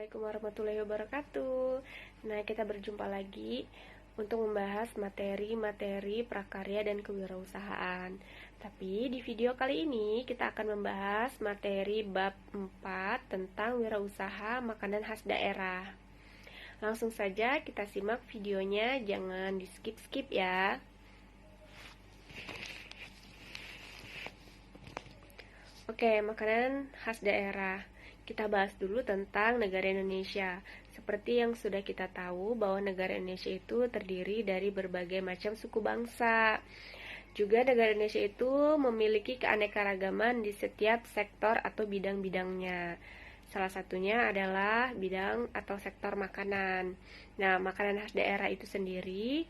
Assalamualaikum warahmatullahi wabarakatuh. Nah, kita berjumpa lagi untuk membahas materi-materi prakarya dan kewirausahaan. Tapi di video kali ini kita akan membahas materi bab 4 tentang wirausaha makanan khas daerah. Langsung saja kita simak videonya, jangan di-skip-skip ya. Oke, makanan khas daerah. Kita bahas dulu tentang negara Indonesia. Seperti yang sudah kita tahu bahwa negara Indonesia itu terdiri dari berbagai macam suku bangsa. Juga negara Indonesia itu memiliki keanekaragaman di setiap sektor atau bidang-bidangnya. Salah satunya adalah bidang atau sektor makanan. Nah, makanan khas daerah itu sendiri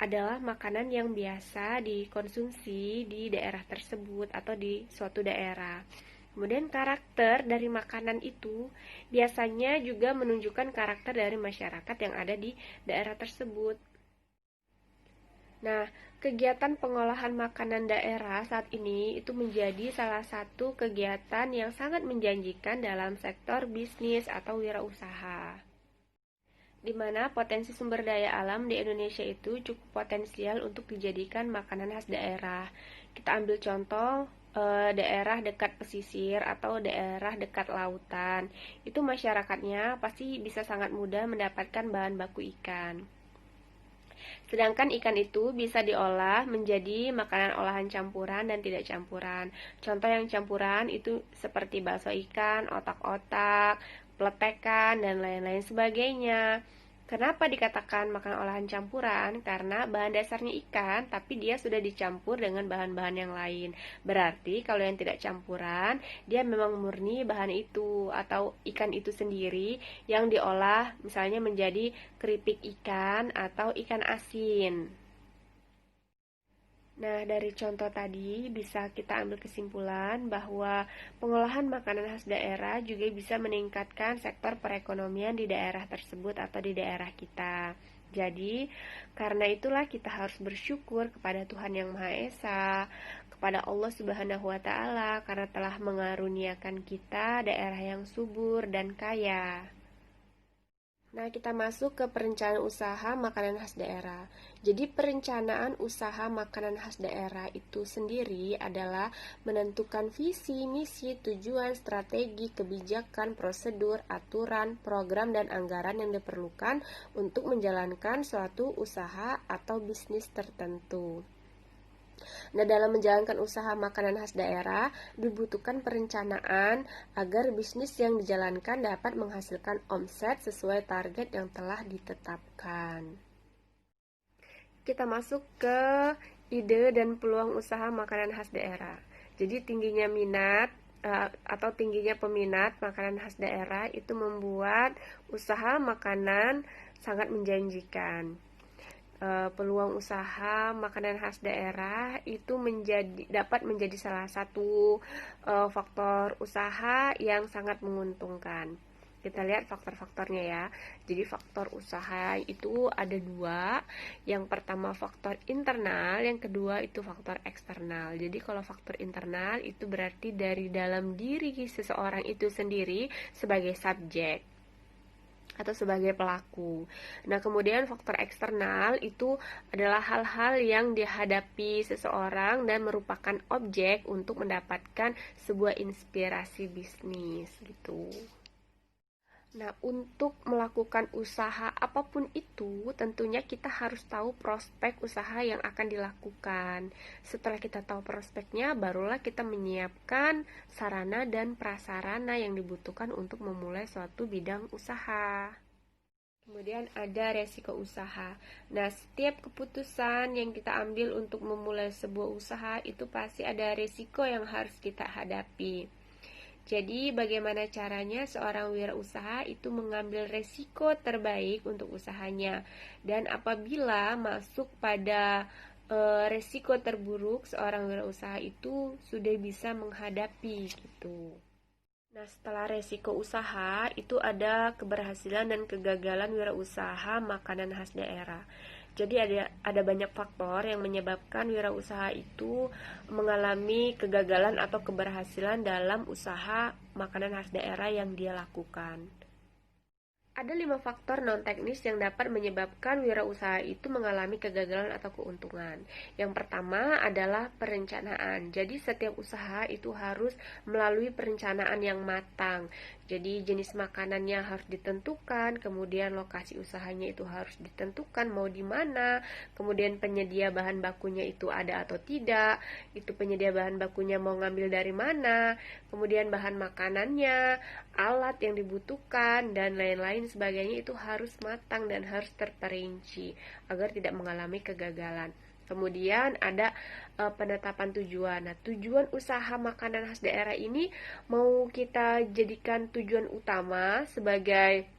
adalah makanan yang biasa dikonsumsi di daerah tersebut atau di suatu daerah. Kemudian karakter dari makanan itu biasanya juga menunjukkan karakter dari masyarakat yang ada di daerah tersebut. Nah, kegiatan pengolahan makanan daerah saat ini itu menjadi salah satu kegiatan yang sangat menjanjikan dalam sektor bisnis atau wirausaha, di mana potensi sumber daya alam di Indonesia itu cukup potensial untuk dijadikan makanan khas daerah. Kita ambil contoh daerah dekat pesisir atau daerah dekat lautan. Itu masyarakatnya pasti bisa sangat mudah mendapatkan bahan baku ikan. Sedangkan ikan itu bisa diolah menjadi makanan olahan campuran dan tidak campuran. Contoh yang campuran itu seperti bakso ikan, otak-otak, peletekan, dan lain-lain sebagainya. Kenapa dikatakan makanan olahan campuran? Karena bahan dasarnya ikan, tapi dia sudah dicampur dengan bahan-bahan yang lain. Berarti kalau yang tidak campuran, dia memang murni bahan itu atau ikan itu sendiri yang diolah misalnya menjadi keripik ikan atau ikan asin. Nah, dari contoh tadi bisa kita ambil kesimpulan bahwa pengolahan makanan khas daerah juga bisa meningkatkan sektor perekonomian di daerah tersebut atau di daerah kita. Jadi, karena itulah kita harus bersyukur kepada Tuhan Yang Maha Esa, kepada Allah Subhanahu wa taala karena telah mengaruniakan kita daerah yang subur dan kaya. Nah, kita masuk ke perencanaan usaha makanan khas daerah. Jadi, perencanaan usaha makanan khas daerah itu sendiri adalah menentukan visi, misi, tujuan, strategi, kebijakan, prosedur, aturan, program, dan anggaran yang diperlukan untuk menjalankan suatu usaha atau bisnis tertentu. Nah, dalam menjalankan usaha makanan khas daerah, dibutuhkan perencanaan agar bisnis yang dijalankan dapat menghasilkan omset sesuai target yang telah ditetapkan. Kita masuk ke ide dan peluang usaha makanan khas daerah. Jadi, tingginya minat atau tingginya peminat makanan khas daerah itu membuat usaha makanan sangat menjanjikan. Peluang usaha makanan khas daerah itu dapat menjadi salah satu faktor usaha yang sangat menguntungkan. Kita lihat faktor-faktornya ya. Jadi faktor usaha itu ada dua. Yang pertama faktor internal, yang kedua itu faktor eksternal. Jadi kalau faktor internal itu berarti dari dalam diri seseorang itu sendiri sebagai subjek atau sebagai pelaku. Nah, kemudian faktor eksternal itu adalah hal-hal yang dihadapi seseorang dan merupakan objek untuk mendapatkan sebuah inspirasi bisnis gitu. Nah, untuk melakukan usaha apapun itu, tentunya kita harus tahu prospek usaha yang akan dilakukan. Setelah kita tahu prospeknya, barulah kita menyiapkan sarana dan prasarana yang dibutuhkan untuk memulai suatu bidang usaha. Kemudian ada resiko usaha. Nah, setiap keputusan yang kita ambil untuk memulai sebuah usaha itu pasti ada resiko yang harus kita hadapi. Jadi, bagaimana caranya seorang wirausaha itu mengambil resiko terbaik untuk usahanya. Dan apabila masuk pada resiko terburuk, seorang wirausaha itu sudah bisa menghadapi gitu. Nah, setelah resiko usaha, itu ada keberhasilan dan kegagalan wirausaha makanan khas daerah. Jadi ada banyak faktor yang menyebabkan wirausaha itu mengalami kegagalan atau keberhasilan dalam usaha makanan khas daerah yang dia lakukan. Ada 5 faktor non-teknis yang dapat menyebabkan wirausaha itu mengalami kegagalan atau keuntungan. Yang pertama adalah perencanaan. Jadi setiap usaha itu harus melalui perencanaan yang matang. Jadi jenis makanannya harus ditentukan, kemudian lokasi usahanya itu harus ditentukan mau di mana, kemudian penyedia bahan bakunya itu ada atau tidak, itu penyedia bahan bakunya mau ngambil dari mana, kemudian bahan makanannya, alat yang dibutuhkan, dan lain-lain sebagainya itu harus matang dan harus terperinci agar tidak mengalami kegagalan. Kemudian ada penetapan tujuan. Nah, tujuan usaha makanan khas daerah ini mau kita jadikan tujuan utama sebagai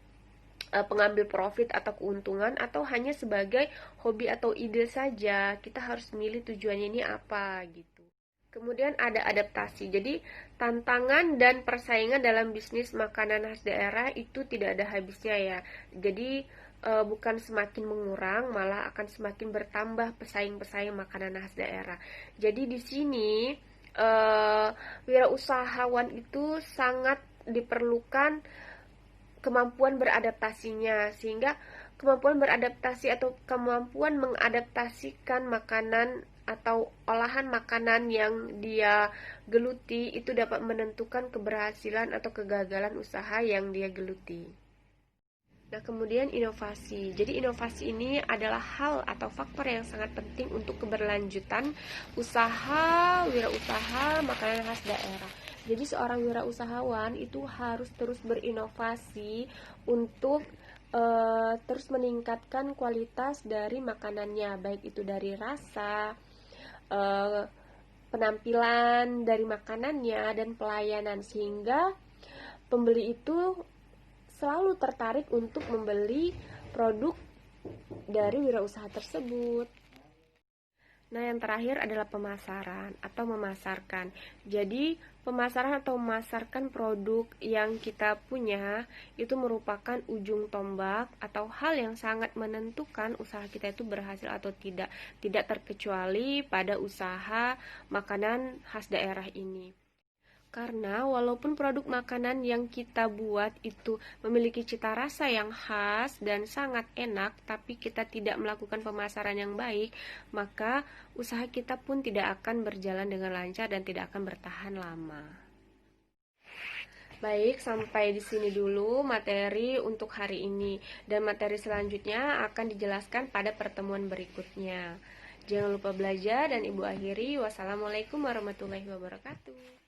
pengambil profit atau keuntungan, atau hanya sebagai hobi atau ide saja. Kita harus milih tujuannya ini apa gitu. Kemudian ada adaptasi. Jadi tantangan dan persaingan dalam bisnis makanan khas daerah itu tidak ada habisnya ya. Jadi bukan semakin mengurang, malah akan semakin bertambah pesaing-pesaing makanan khas daerah. Jadi di sini wirausahawan itu sangat diperlukan kemampuan beradaptasinya, sehingga kemampuan beradaptasi atau kemampuan mengadaptasikan makanan atau olahan makanan yang dia geluti itu dapat menentukan keberhasilan atau kegagalan usaha yang dia geluti. Nah, kemudian inovasi. Jadi inovasi ini adalah hal atau faktor yang sangat penting untuk keberlanjutan usaha, wirausaha makanan khas daerah. Jadi seorang wirausahawan itu harus terus berinovasi untuk terus meningkatkan kualitas dari makanannya, baik itu dari rasa, penampilan dari makanannya, dan pelayanan, sehingga pembeli itu selalu tertarik untuk membeli produk dari wirausaha tersebut. Nah, yang terakhir adalah pemasaran atau memasarkan. Jadi, pemasaran atau memasarkan produk yang kita punya itu merupakan ujung tombak atau hal yang sangat menentukan usaha kita itu berhasil atau tidak. Tidak terkecuali pada usaha makanan khas daerah ini. Karena walaupun produk makanan yang kita buat itu memiliki cita rasa yang khas dan sangat enak, tapi kita tidak melakukan pemasaran yang baik, maka usaha kita pun tidak akan berjalan dengan lancar dan tidak akan bertahan lama. Baik, sampai di sini dulu materi untuk hari ini, dan materi selanjutnya akan dijelaskan pada pertemuan berikutnya. Jangan lupa belajar, dan Ibu akhiri. Wassalamualaikum warahmatullahi wabarakatuh.